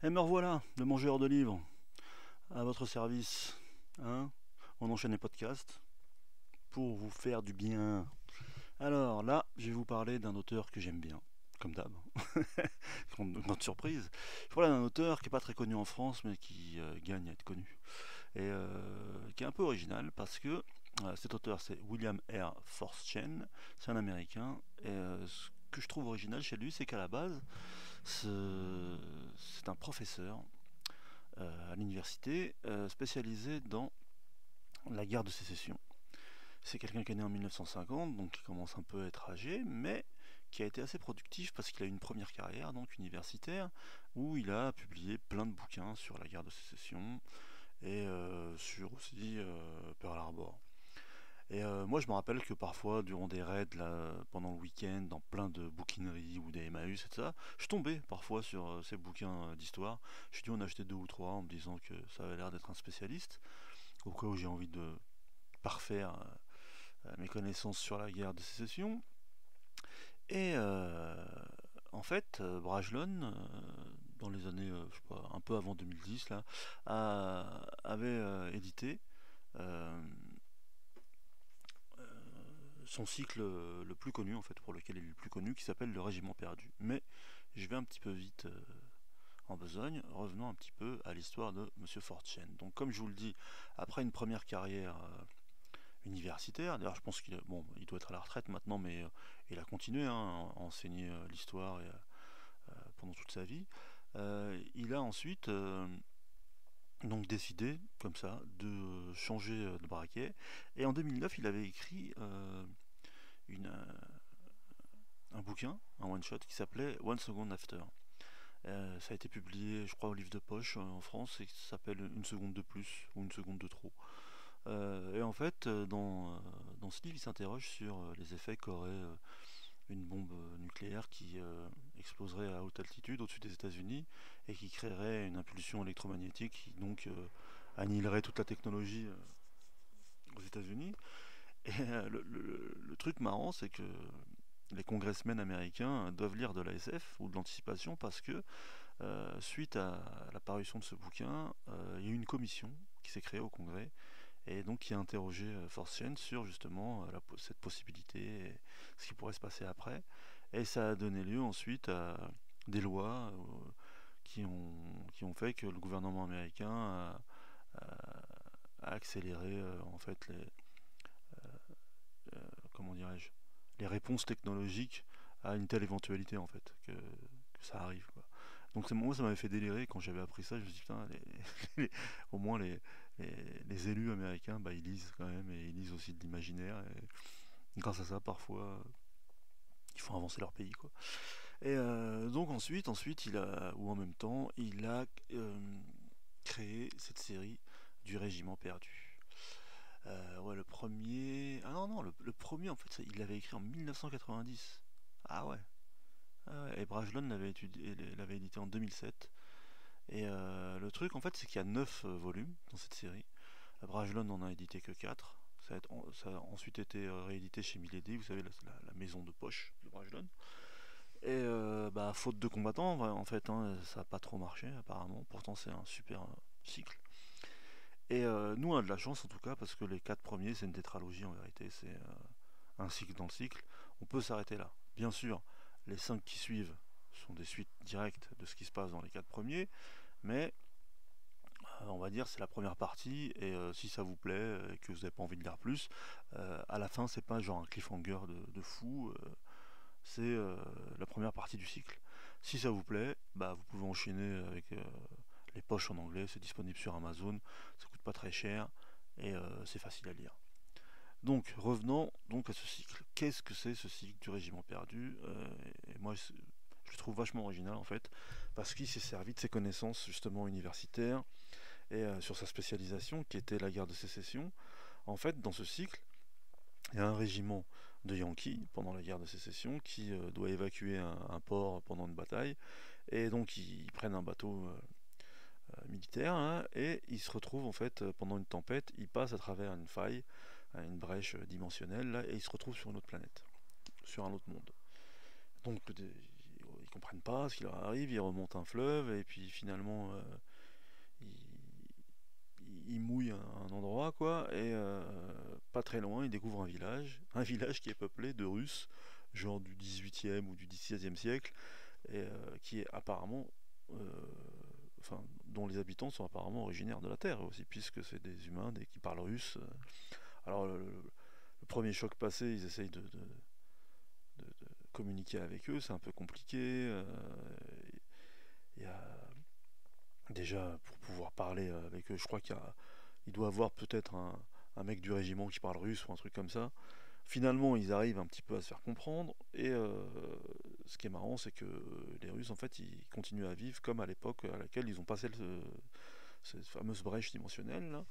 Et me revoilà, le mangeur de livres, à votre service. Hein, on enchaîne les podcasts pour vous faire du bien. Alors là, je vais vous parler d'un auteur que j'aime bien, comme d'hab. Notre surprise. Voilà, un auteur qui n'est pas très connu en France, mais qui gagne à être connu. Et qui est un peu original parce que cet auteur, c'est William R. Forstchen. C'est un Américain. Et ce que je trouve original chez lui, c'est qu'à la base, c'est un professeur à l'université, spécialisé dans la guerre de sécession. C'est quelqu'un qui est né en 1950, donc qui commence un peu à être âgé, mais qui a été assez productif parce qu'il a eu une première carrière donc universitaire où il a publié plein de bouquins sur la guerre de sécession et sur aussi Pearl Harbor. Et moi je me rappelle que parfois durant des raids là, pendant le week-end dans plein de bouquineries ou des Emmaüs et tout ça, je tombais parfois sur ces bouquins d'histoire. Je dû en acheter deux ou trois en me disant que ça avait l'air d'être un spécialiste, au cas où j'ai envie de parfaire mes connaissances sur la guerre de sécession. Et en fait, Brajlon, dans les années, je sais pas, un peu avant 2010, là, avait édité euh, son cycle le plus connu, en fait, pour lequel il est le plus connu, qui s'appelle Le Régiment perdu. Mais je vais un petit peu vite en besogne, revenons un petit peu à l'histoire de Monsieur Fortune. Donc, comme je vous le dis, après une première carrière universitaire. D'ailleurs, je pense il doit être à la retraite maintenant, mais il a continué hein, à enseigner l'histoire pendant toute sa vie. Il a ensuite donc décidé, comme ça, de changer de braquet. Et en 2009, il avait écrit une, un bouquin, un one-shot, qui s'appelait One Second After. Ça a été publié, je crois, au livre de poche en France, et ça s'appelle Une seconde de plus ou Une seconde de trop. Et en fait, dans ce livre, il s'interroge sur les effets qu'aurait une bombe nucléaire qui exploserait à haute altitude au-dessus des États-Unis et qui créerait une impulsion électromagnétique qui donc annihilerait toute la technologie aux États-Unis. Et le truc marrant, c'est que les congressmen américains doivent lire de la SF ou de l'anticipation parce que suite à la parution de ce bouquin, il y a eu une commission qui s'est créée au Congrès et donc qui a interrogé Fortune sur justement cette possibilité et ce qui pourrait se passer après. Et ça a donné lieu ensuite à des lois qui ont fait que le gouvernement américain a accéléré en fait comment dirais-je, les réponses technologiques à une telle éventualité en fait que ça arrive quoi. Donc moi ça m'avait fait délirer quand j'avais appris ça. Je me suis dit putain, au moins les élus américains, bah, ils lisent quand même et ils lisent aussi de l'imaginaire. Et grâce à ça, parfois, ils font avancer leur pays, quoi. Et donc ensuite, ou en même temps, il a créé cette série du Régiment perdu. Ouais, le premier. Ah non, non, le premier, en fait, il l'avait écrit en 1990. Ah ouais. Ah ouais. Et Brajlon l'avait édité en 2007. Et le truc, en fait, c'est qu'il y a 9 volumes dans cette série. Brajlon n'en a édité que 4. Ça a ensuite été réédité chez Milady, vous savez, la maison de poche de Brajlon. Et bah, faute de combattants, en fait, hein, ça n'a pas trop marché apparemment. Pourtant, c'est un super cycle. Et nous, on a de la chance en tout cas, parce que les 4 premiers, c'est une tétralogie en vérité. C'est un cycle dans le cycle. On peut s'arrêter là. Bien sûr, les 5 qui suivent sont des suites directes de ce qui se passe dans les 4 premiers, mais on va dire c'est la première partie et si ça vous plaît et que vous n'avez pas envie de lire plus, à la fin c'est pas genre un cliffhanger de fou, c'est la première partie du cycle. Si ça vous plaît, bah vous pouvez enchaîner avec les poches en anglais, c'est disponible sur Amazon, ça coûte pas très cher et c'est facile à lire. Donc revenons donc à ce cycle. Qu'est-ce que c'est ce cycle du Régiment perdu? Et moi je le trouve vachement original en fait, parce qu'il s'est servi de ses connaissances justement universitaires et sur sa spécialisation qui était la guerre de sécession. En fait, dans ce cycle, il y a un régiment de Yankees pendant la guerre de sécession qui doit évacuer un port pendant une bataille et donc ils prennent un bateau militaire hein, et ils se retrouvent en fait pendant une tempête, ils passent à travers une faille, une brèche dimensionnelle là, et ils se retrouvent sur une autre planète, sur un autre monde. Donc ils comprennent pas ce qui leur arrive, ils remontent un fleuve et puis finalement ils, ils mouillent un endroit quoi et pas très loin ils découvrent un village qui est peuplé de Russes, genre du 18e ou du 16e siècle et qui est apparemment enfin dont les habitants sont apparemment originaires de la Terre aussi puisque c'est des humains qui parlent russe. Alors le premier choc passé, ils essayent de communiquer avec eux, c'est un peu compliqué. Il y a déjà pour pouvoir parler avec eux, je crois il doit avoir peut-être un mec du régiment qui parle russe ou un truc comme ça. Finalement, ils arrivent un petit peu à se faire comprendre et ce qui est marrant, c'est que les Russes, en fait, ils continuent à vivre comme à l'époque à laquelle ils ont passé cette fameuse brèche dimensionnelle là.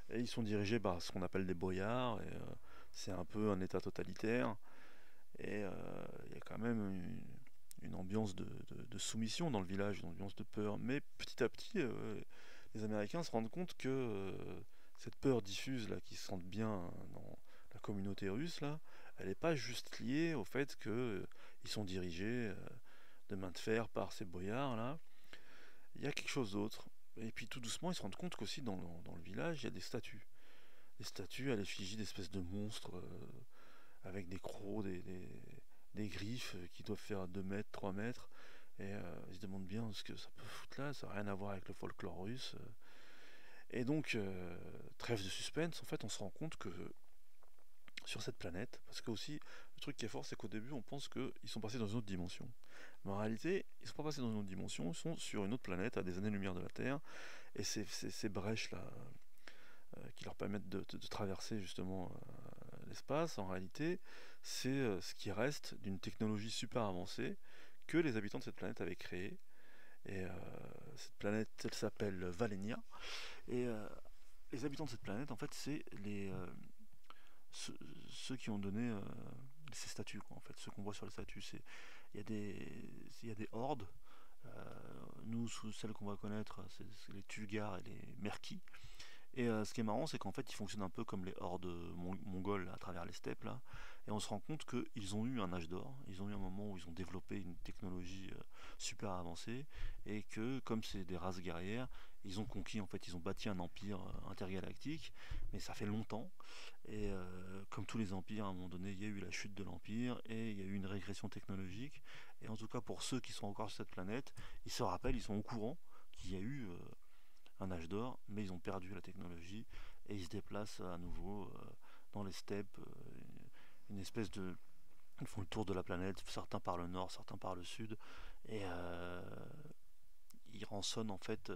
Et ils sont dirigés par ce qu'on appelle des boyards. Et, c'est un peu un état totalitaire. Et il y a quand même une ambiance de soumission dans le village, une ambiance de peur. Mais petit à petit, les Américains se rendent compte que cette peur diffuse là, qu'ils se sentent bien dans la communauté russe là, elle n'est pas juste liée au fait qu'ils sont dirigés de main de fer par ces boyards là. Il y a quelque chose d'autre. Et puis tout doucement, ils se rendent compte qu'aussi dans le village, il y a des statues. Des statues à l'effigie d'espèces de monstres avec des crocs, des griffes qui doivent faire 2 mètres, 3 mètres. Et ils se demandent bien ce que ça peut foutre là, ça n'a rien à voir avec le folklore russe. Et donc, trêve de suspense, en fait, on se rend compte que sur cette planète, parce que aussi, le truc qui est fort, c'est qu'au début, on pense qu'ils sont passés dans une autre dimension. Mais en réalité, ils ne sont pas passés dans une autre dimension, ils sont sur une autre planète, à des années-lumière de la Terre, et ces brèches-là, qui leur permettent de traverser justement l'espace, en réalité, c'est ce qui reste d'une technologie super avancée que les habitants de cette planète avaient créée. Et cette planète, elle s'appelle Valenia. Et les habitants de cette planète, en fait, c'est ceux, ceux qui ont donné ces statues, quoi, en fait, ceux qu'on voit sur les statues. Il y a il y a des hordes. Nous, celles qu'on va connaître, c'est les Tulgars et les Merkis. Et ce qui est marrant, c'est qu'en fait, ils fonctionnent un peu comme les hordes mongoles à travers les steppes là. Et on se rend compte qu'ils ont eu un âge d'or. Ils ont eu un moment où ils ont développé une technologie super avancée et que, comme c'est des races guerrières, ils ont conquis en fait, ils ont bâti un empire intergalactique. Mais ça fait longtemps. Et comme tous les empires, à un moment donné, il y a eu la chute de l'empire et il y a eu une régression technologique. Et en tout cas, pour ceux qui sont encore sur cette planète, ils se rappellent, ils sont au courant qu'il y a eu un âge d'or, mais ils ont perdu la technologie et ils se déplacent à nouveau dans les steppes, une espèce de... Ils font le tour de la planète, certains par le nord, certains par le sud, et ils rançonnent en fait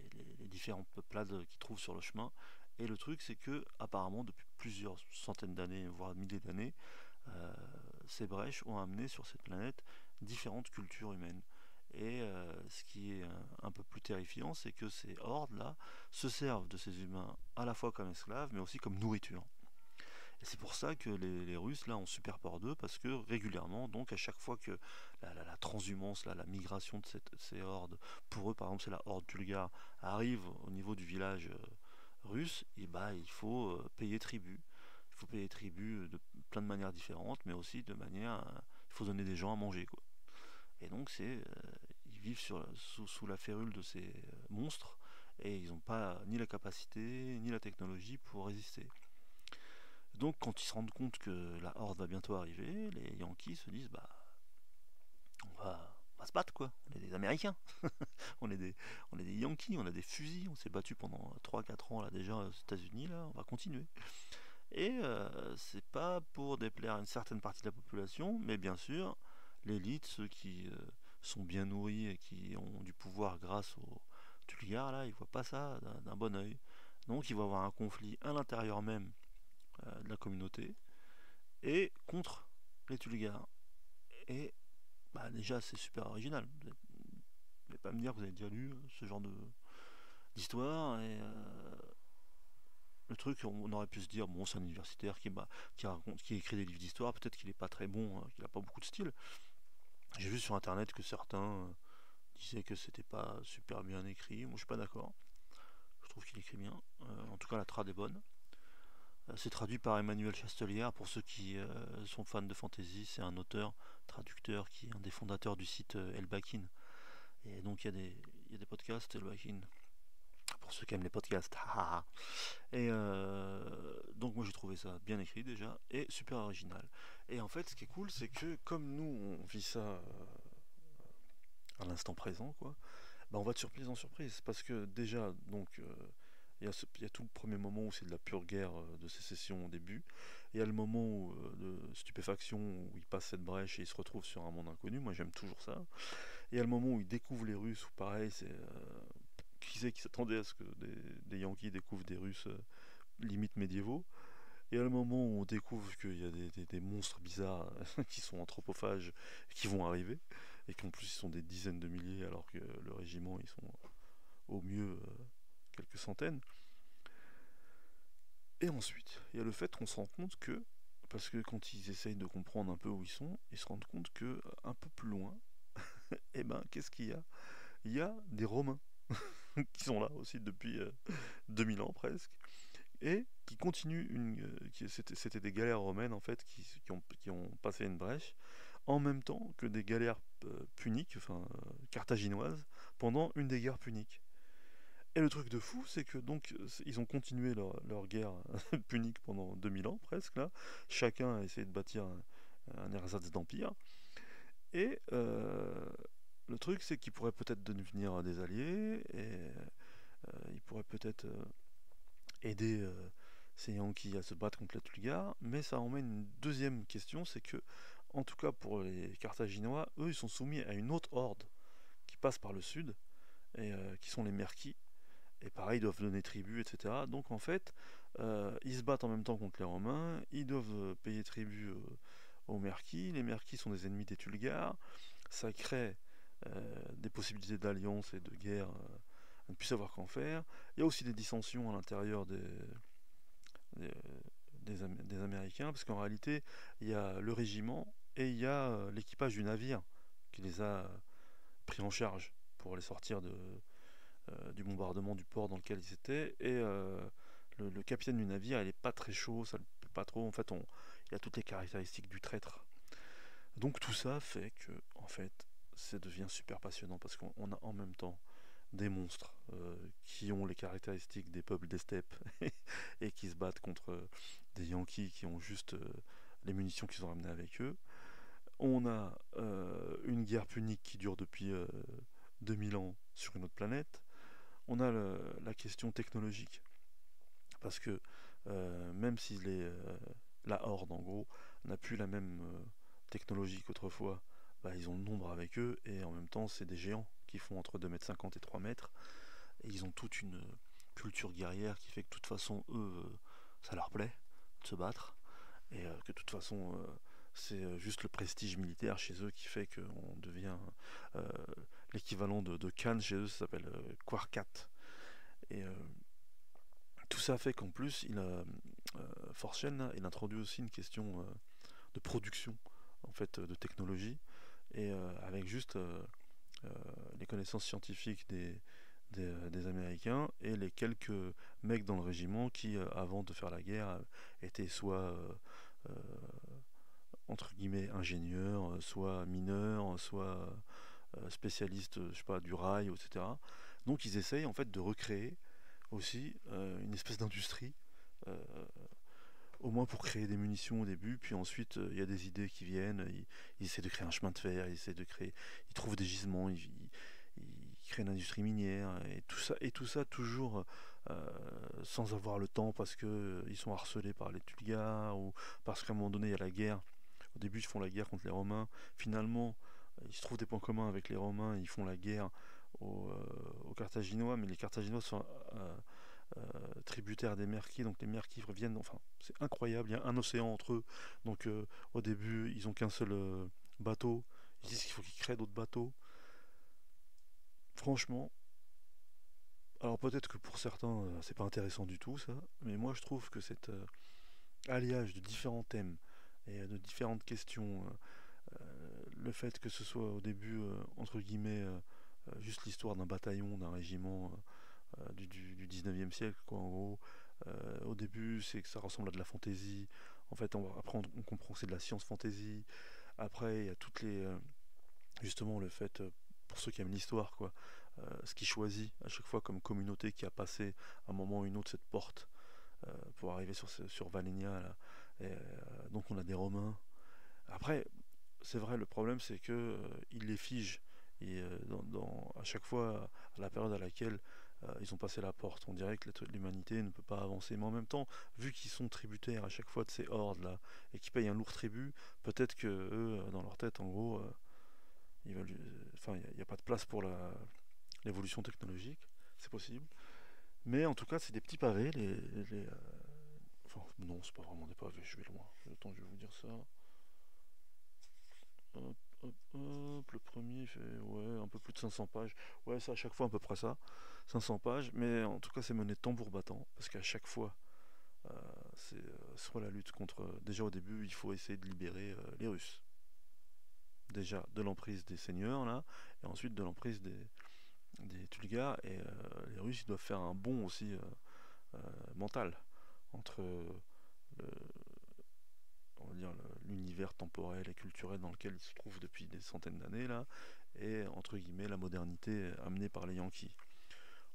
les différentes peuplades qu'ils trouvent sur le chemin. Et le truc, c'est que apparemment, depuis plusieurs centaines d'années, voire milliers d'années, euh, ces brèches ont amené sur cette planète différentes cultures humaines. Et ce qui est un peu plus terrifiant, c'est que ces hordes-là se servent de ces humains à la fois comme esclaves, mais aussi comme nourriture. Et c'est pour ça que les Russes là ont super peur d'eux, parce que régulièrement, donc à chaque fois que la transhumance, là, la migration de ces hordes, pour eux par exemple c'est la horde bulgare, arrive au niveau du village russe, et bah il faut payer tribut. Il faut payer tribut de plein de manières différentes, mais aussi de manière, il faut donner des gens à manger quoi. Et donc ils vivent sous la férule de ces monstres et ils n'ont pas ni la capacité ni la technologie pour résister. Donc quand ils se rendent compte que la horde va bientôt arriver, les Yankees se disent bah on va se battre quoi, on est des Américains, on est on est des Yankees, on a des fusils, on s'est battu pendant 3 4 ans là déjà aux États-Unis, là, on va continuer. Et c'est pas pour déplaire à une certaine partie de la population, mais bien sûr, l'élite, ceux qui sont bien nourris et qui ont du pouvoir grâce aux Tulgars, là, ils voient pas ça d'un bon oeil. Donc ils vont avoir un conflit à l'intérieur même de la communauté et contre les Tulgars. Et bah, déjà, c'est super original. Vous n'allez pas me dire que vous avez déjà lu ce genre d'histoire. Et le truc, on aurait pu se dire, bon, c'est un universitaire qui raconte, qui écrit des livres d'histoire, peut-être qu'il n'est pas très bon, qu'il n'a pas beaucoup de style. J'ai vu sur internet que certains disaient que c'était pas super bien écrit. Moi, je suis pas d'accord. Je trouve qu'il écrit bien. En tout cas, la trad est bonne. C'est traduit par Emmanuel Chastelière. Pour ceux qui sont fans de fantasy, c'est un auteur, traducteur, qui est un des fondateurs du site Elbakin. Et donc il y a des podcasts Elbakin. Pour ceux qui aiment les podcasts. Et donc moi j'ai trouvé ça bien écrit déjà et super original. Et en fait ce qui est cool c'est que comme nous on vit ça à l'instant présent quoi, bah on va de surprise en surprise parce que déjà donc il y a tout le premier moment où c'est de la pure guerre de sécession au début. Il y a le moment de stupéfaction où il passe cette brèche et il se retrouve sur un monde inconnu. Moi j'aime toujours ça. Il y a le moment où il découvre les Russes où pareil c'est qui c'est qui s'attendait à ce que des Yankees découvrent des Russes limite médiévaux. Et à le moment où on découvre qu'il y a des monstres bizarres qui sont anthropophages qui vont arriver, et qu'en plus ils sont des dizaines de milliers alors que le régiment ils sont au mieux quelques centaines. Et ensuite, il y a le fait qu'on se rend compte que, parce que quand ils essayent de comprendre un peu où ils sont, ils se rendent compte que un peu plus loin, eh ben qu'est-ce qu'il y a? Il y a des Romains qui sont là aussi depuis 2000 ans presque et qui continuent c'était des galères romaines en fait qui ont passé une brèche en même temps que des galères puniques, enfin carthaginoises, pendant une des guerres puniques. Et le truc de fou, c'est que donc ils ont continué leur guerre punique pendant 2000 ans presque là. Chacun a essayé de bâtir un ersatz d'empire. Et le truc, c'est qu'ils pourraient peut-être devenir des alliés et ils pourraient peut-être aider ces Yankees à se battre contre les Tulgares, mais ça emmène une deuxième question, c'est que, en tout cas pour les Carthaginois, eux ils sont soumis à une autre horde qui passe par le sud, et qui sont les Merquis, et pareil ils doivent donner tribut, etc. Donc en fait, ils se battent en même temps contre les Romains, ils doivent payer tribut aux Merquis, les Merquis sont des ennemis des Tulgares, ça crée des possibilités d'alliance et de guerre à ne plus savoir qu'en faire. Il y a aussi des dissensions à l'intérieur des, des Américains, parce qu'en réalité, il y a le régiment et il y a l'équipage du navire qui les a pris en charge pour les sortir du bombardement du port dans lequel ils étaient. Et le capitaine du navire, il est pas très chaud, ça le plaît pas trop. En fait, il a toutes les caractéristiques du traître. Donc tout ça fait que, en fait, ça devient super passionnant parce qu'on a en même temps des monstres qui ont les caractéristiques des peuples des steppes et qui se battent contre des Yankees qui ont juste les munitions qu'ils ont ramenées avec eux. On a une guerre punique qui dure depuis 2000 ans sur une autre planète. On a la question technologique parce que même si la Horde en gros n'a plus la même technologie qu'autrefois, bah, ils ont le nombre avec eux et en même temps c'est des géants qui font entre 2,50 m et 3 m. Et ils ont toute une culture guerrière qui fait que de toute façon, eux, ça leur plaît de se battre. Et que de toute façon, c'est juste le prestige militaire chez eux qui fait qu'on devient euh, l'équivalent de Cannes chez eux, ça s'appelle Quarkat. Et tout ça fait qu'en plus, Force Chain, il introduit aussi une question de production, en fait, de technologie, et avec juste euh, les connaissances scientifiques des Américains et les quelques mecs dans le régiment qui, avant de faire la guerre, étaient soit euh, entre guillemets ingénieurs, soit mineurs, soit spécialistes, je sais pas, du rail, etc. Donc ils essayent en fait de recréer aussi une espèce d'industrie, euh, au moins pour créer des munitions au début, puis ensuite il y a des idées qui viennent, ils essaient de créer un chemin de fer, ils trouvent des gisements, ils créent une industrie minière, et tout ça toujours sans avoir le temps parce que ils sont harcelés par les Tulgares ou parce qu'à un moment donné il y a la guerre. Au début ils font la guerre contre les Romains, finalement ils se trouvent des points communs avec les Romains, ils font la guerre aux Carthaginois, mais les Carthaginois sont tributaires des Merquis, donc les Merquis reviennent, enfin c'est incroyable, il y a un océan entre eux, donc au début ils ont qu'un seul bateau, ils disent qu'il faut qu'ils créent d'autres bateaux. Franchement, alors peut-être que pour certains c'est pas intéressant du tout ça, mais moi je trouve que cet alliage de différents thèmes et de différentes questions, le fait que ce soit au début entre guillemets juste l'histoire d'un bataillon, d'un régiment du 19e siècle, quoi, en gros, Au début, c'est que ça ressemble à de la fantaisie. En fait, après, on comprend que c'est de la science fantasy. Après, il y a toutes les. Justement, le fait, pour ceux qui aiment l'histoire, quoi, ce qui choisit à chaque fois comme communauté qui a passé à un moment ou une autre cette porte pour arriver sur Valenia, là. Donc, on a des Romains. Après, c'est vrai, le problème, c'est que ils les figent. Et à chaque fois, à la période à laquelle ils ont passé la porte, on dirait que l'humanité ne peut pas avancer. Mais en même temps, vu qu'ils sont tributaires à chaque fois de ces hordes-là, et qu'ils payent un lourd tribut, peut-être que eux, dans leur tête, en gros, ils veulent, enfin, il n'y a pas de place pour l'évolution technologique, c'est possible. Mais en tout cas, c'est des petits pavés. Enfin, non, c'est pas vraiment des pavés, je vais loin. Attends, je vais vous dire ça. Hop, hop, hop, le premier fait ouais, un peu plus de 500 pages. Ouais, c'est à chaque fois à peu près ça. 500 pages, mais en tout cas, c'est mené tambour battant, parce qu'à chaque fois, euh, c'est soit la lutte contre. Déjà au début, il faut essayer de libérer les Russes. Déjà de l'emprise des seigneurs, là, et ensuite de l'emprise des Tulgars, et les Russes, ils doivent faire un bond aussi mental entre on va dire l'univers temporel et culturel dans lequel ils se trouvent depuis des centaines d'années là, et entre guillemets la modernité amenée par les Yankees.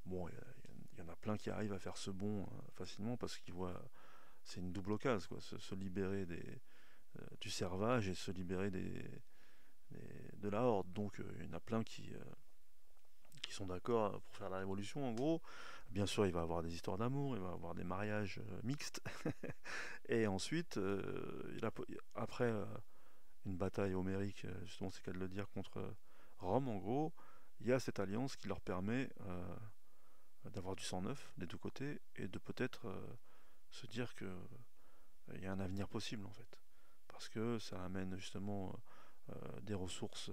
Bon, il y en a plein qui arrivent à faire ce bond facilement parce qu'ils voient, c'est une double occasion, quoi, se libérer du servage et se libérer de la horde. Donc il y en a plein qui sont d'accord pour faire la révolution en gros. Bien sûr, il va y avoir des histoires d'amour, il va y avoir des mariages mixtes. Et ensuite, après une bataille homérique, justement c'est le cas de le dire, contre Rome en gros, il y a cette alliance qui leur permet d'avoir du sang neuf des deux côtés et de peut-être se dire que il y a un avenir possible en fait. Parce que ça amène justement des ressources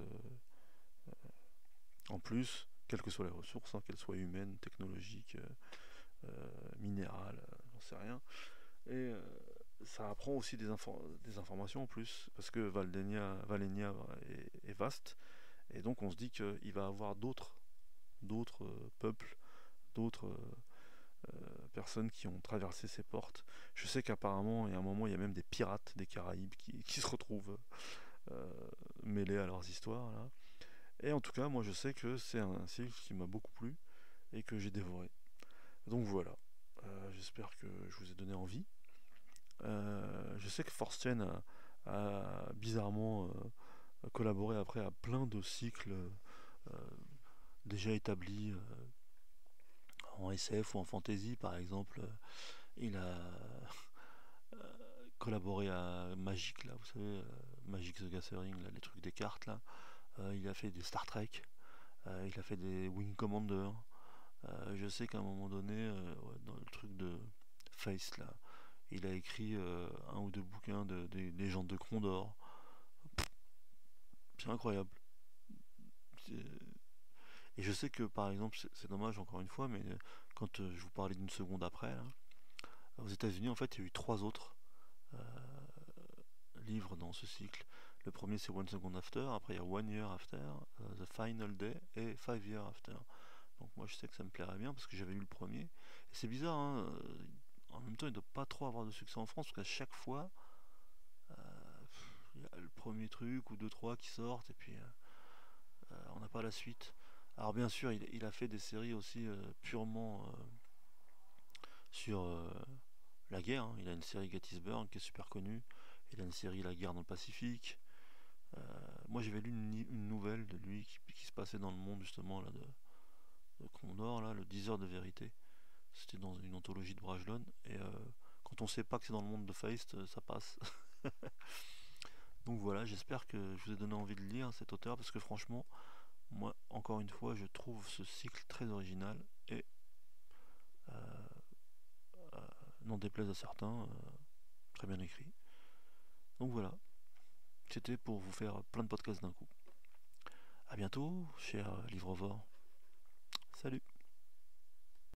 en plus, quelles que soient les ressources, hein, qu'elles soient humaines, technologiques, minérales, j'en sais rien. Et ça apprend aussi des informations en plus, parce que Valenia est vaste, et donc on se dit qu'il va y avoir d'autres peuples, d'autres personnes qui ont traversé ces portes. Je sais qu'apparemment, il y a un moment, il y a même des pirates des Caraïbes qui se retrouvent euh, mêlés à leurs histoires là. Et en tout cas, moi je sais que c'est un cycle qui m'a beaucoup plu et que j'ai dévoré. Donc voilà. J'espère que je vous ai donné envie. Je sais que Force Chain a bizarrement collaboré après à plein de cycles déjà établis en SF ou en fantasy par exemple. Il a collaboré à Magic, là, vous savez, Magic the Gathering, là, les trucs des cartes là. Il a fait des Star Trek, il a fait des Wing Commander. Je sais qu'à un moment donné, ouais, dans le truc de Face là, il a écrit un ou deux bouquins des légendes de Krondor. C'est incroyable. Et je sais que par exemple, c'est dommage encore une fois, mais quand je vous parlais d'une seconde après, là, aux États-Unis en fait, il y a eu trois autres euh, livres dans ce cycle. Le premier c'est One Second After, après il y a One Year After, The Final Day et Five Years After. Donc moi je sais que ça me plairait bien parce que j'avais lu le premier. Et c'est bizarre, hein, en même temps il ne doit pas trop avoir de succès en France parce qu'à chaque fois, euh, il y a le premier truc ou deux trois qui sortent et puis on n'a pas la suite. Alors bien sûr il a fait des séries aussi purement sur la guerre, hein. Il a une série Gettysburg qui est super connue. Il a une série La guerre dans le Pacifique. Euh, Moi j'avais lu une nouvelle de lui qui se passait dans le monde justement là, de Condor, là, le 10 heures de vérité. C'était dans une anthologie de Brajlon. Et quand on sait pas que c'est dans le monde de Feist, ça passe. Donc voilà, j'espère que je vous ai donné envie de lire cet auteur parce que franchement, moi, encore une fois, je trouve ce cycle très original et euh, euh, n'en déplaise à certains, très bien écrit. Donc voilà, c'était pour vous faire plein de podcasts d'un coup. A bientôt, cher livre-vore.